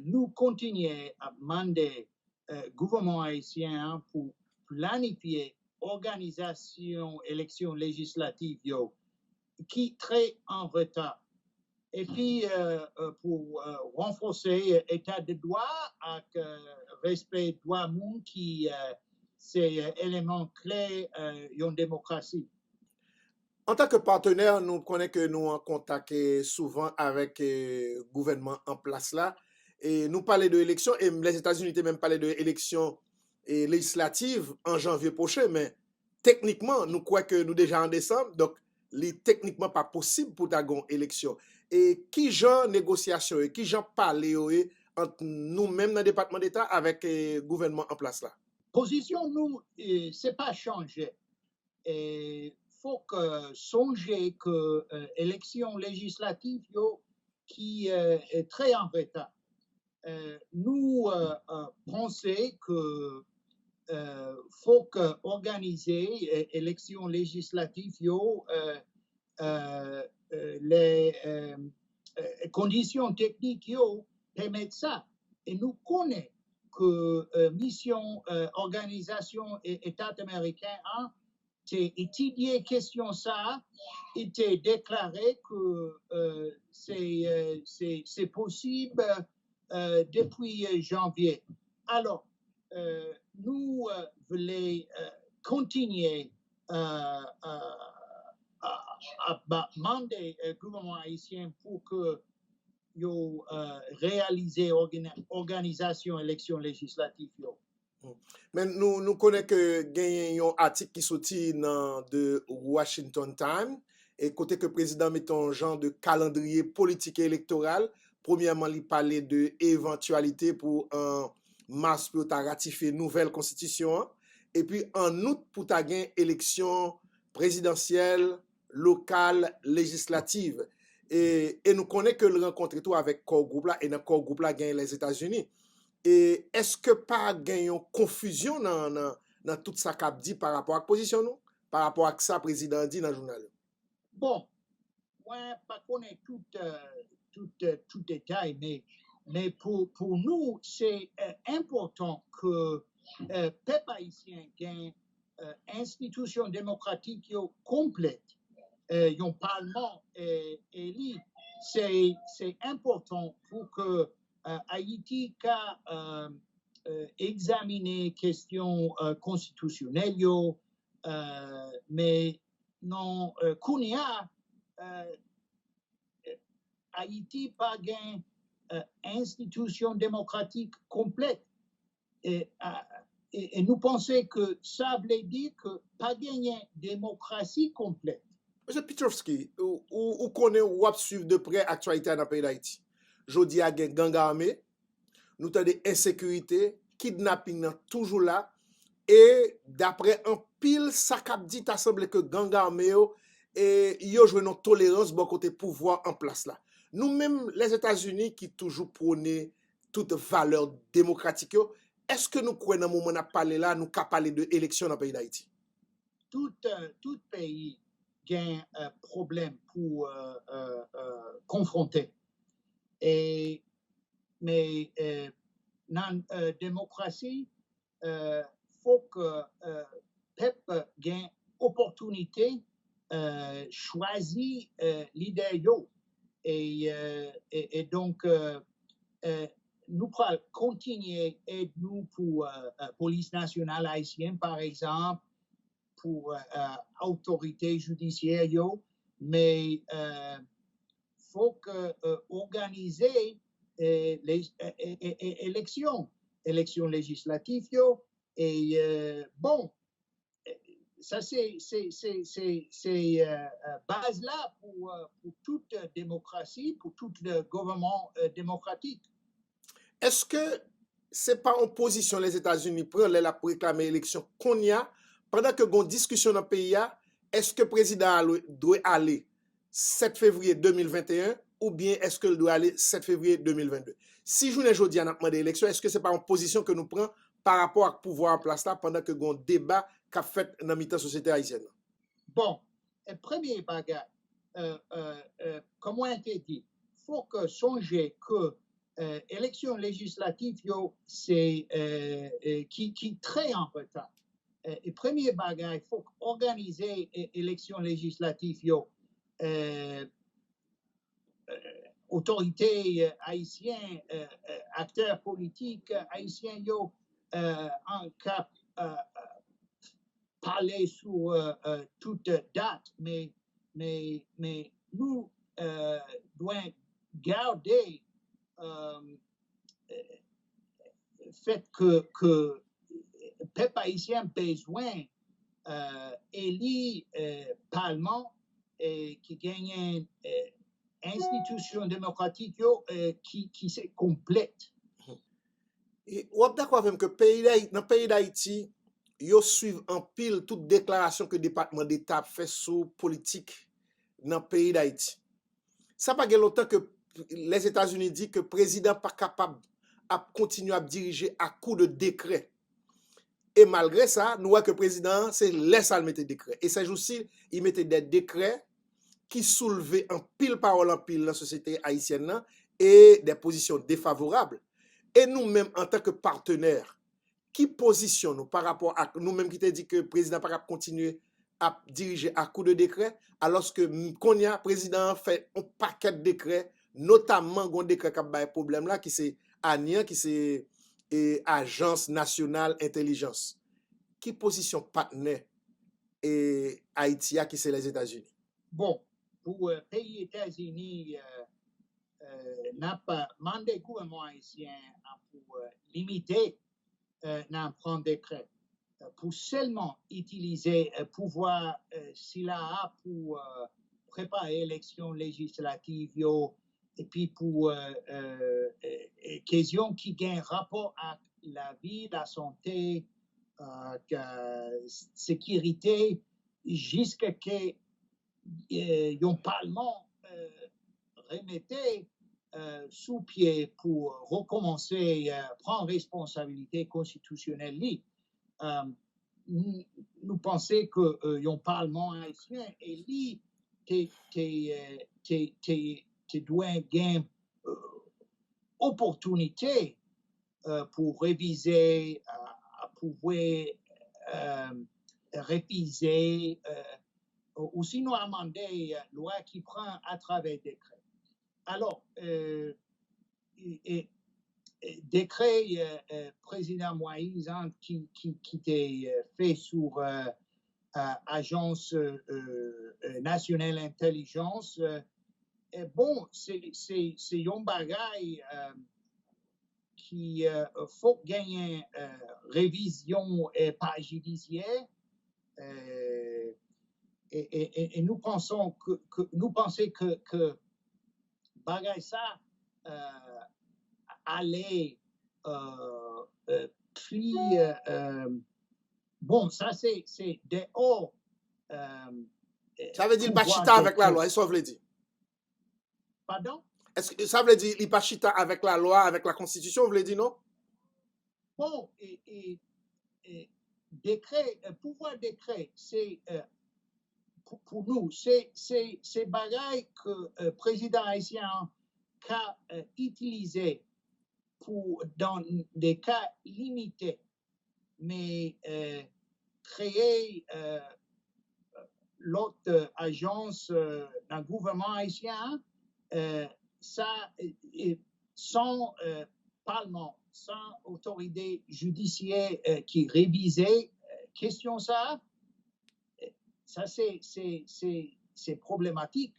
nous continuons à demander gouvernement haïtien pour planifier organisation élection législative qui est très en retard. Et puis, pour renforcer l'état de droit avec respect des droits humains qui c'est élément clé en démocratie. En tant que partenaire, nous connaissons que nous en contact souvent avec le gouvernement en place là. Et nous parlons de élections, et les États-Unis ont même parlé de élections législatives en janvier prochain, mais techniquement, nous croyons que nous déjà en décembre, donc c'est techniquement pas possible pour ta élection. Et qui genre négociation, qui genre parler entre nous-mêmes dans le département d'État avec le gouvernement en place là? Position, nous, c'est pas changé. Il faut que songer que l'élection législative qui est très en retard. Nous pensons que faut organiser élection législative les conditions techniques permettent ça. Et nous connaissons que mission organisation et État américain c'est étudié question ça, était déclaré que c'est possible depuis janvier. Alors, nous voulons continuer à demander au gouvernement haïtien pour que réaliser organisation élection législative. Mais nous connaissons que il y a un article qui sorti dans de Washington Times et côté que le président met un genre de calendrier politique et électoral. Premièrement, il parlait de éventualité pour un mars pour ratifier une nouvelle constitution et puis en août pour ta gain élection présidentielle, locale, législative. Et nous connaissons que le rencontre tout avec corps groupe là et dans corps groupe là gagne les États-Unis. Et est-ce que pas gagne une confusion dans tout ça qu'a dit par rapport à la position nous, par rapport à ça président dit dans le journal? Bon, moi pas connaître tout détail, mais pour nous c'est important que peuple haïtien gagne institution démocratique complète, un parlement élu. C'est important pour que Haïti a examiné questions constitutionnelles, mais non, Kounia, Haïti pas gain institution démocratique complète. Et nous pensons que ça veut dire que pas gagner démocratie complète. M. Petrovski, ou connaît ou suivre de près l'actualité dans le pays d'Haïti? Jodi a gen gang armé, nous avons des insécurités, kidnapping toujours là, et d'après un pile, ça cap dit a semblé que gang armé et yo joué une tolérance bon côté pouvoir en place là. Nous-mêmes, les États-Unis qui toujours prônent toute valeur démocratique, est-ce que nous croyons dans le moment où nous parlé là, nous capable parler de élection dans le pays d'Haïti? Tout pays a un problème pour confronter. Mais dans la démocratie, il faut que le peuple ait opportunité choisir leader. Et donc, nous pourrons continuer et nous pour police nationale haïtienne, par exemple, pour autorité judiciaire, mais faut que organiser les élections législatives et bon, ça c'est base là pour toute démocratie, pour tout le gouvernement démocratique. Est-ce que c'est pas en position les États-Unis prennent la pour réclamer l'élection qu'on y a pendant que gon discussion dans le pays, est-ce que le président doit aller 7 février 2021 ou bien est-ce qu'il doit aller 7 février 2022? Si je ne dis pas demandé l'élection, est-ce que c'est pas en position que nous prenons par rapport à pouvoir en place là pendant que gon débat qu'a fait dans la société haïtienne? Bon, premier bagage, comme on a dit, il faut que songer que élection législative, c'est qui très en retard. Et premier bagage, il faut organiser élection législative, autorités haïtiennes, acteurs politiques haïtiens, en cap parler sur toute date, mais nous devons garder le fait que le peuple haïtien a besoin d'élire Parlement qui gagne institution démocratique qui se complète. Et ou êtes d'accord avec que dans le pays d'Haïti, yo suivent en pile toute déclaration que le département d'État fait sur politique dans le pays d'Haïti. Ça pas longtemps que les États-Unis disent que le président pas capable de continuer à diriger à coup de décret. Et malgré ça, nous voyons que le président, c'est laisse à mettre des décrets. Et ces jours-ci, il mettait des décrets qui soulevaient en pile parole en pile la société haïtienne et des positions défavorables. Et nous-mêmes, en tant que partenaires, qui positionnent par rapport à nous-mêmes qui te dit que le président pas capable continuer à diriger à coup de décret, alors que Konya, président fait un paquet de décrets, notamment un décret qui a un problème là, qui c'est ANIA, qui c'est Agence nationale intelligence. Qui position partenaire et Haïti qui c'est les États-Unis? Bon, pour le pays États-Unis, n'a pas demandé au gouvernement haïtien pour limiter n'a prendre décret pour seulement utiliser pouvoir s'il a pour préparer l'élection législative et puis pour question qui gagne rapport à la vie, la santé, sécurité, jusqu'à que un parlement remettait sous pied pour recommencer prendre responsabilité constitutionnelle. Nous pensons que un parlement haïtien et lui doit gagner opportunité pour réviser, à pouvoir réviser ou sinon amender la loi qui prend à travers décret. Alors, décret président Moïse qui était fait sur Agence nationale intelligence, bon, c'est un bagage qui faut gagner révision par judiciaire. Et nous pensons que bagay ça allait plus bon, ça c'est dehors. Ça veut dire pas chita avec la loi, ça veut dire. Pardon? Est-ce que ça veut dire il pas chita avec la loi, avec la constitution, vous voulez dire non? Bon, et décret, pouvoir décret, c'est pour nous, c'est bagaille que le président haïtien a utilisé dans des cas limités, mais créer l'autre agence d'un gouvernement haïtien, ça, sans parlement, sans autorité judiciaire qui révisait question ça c'est problématique.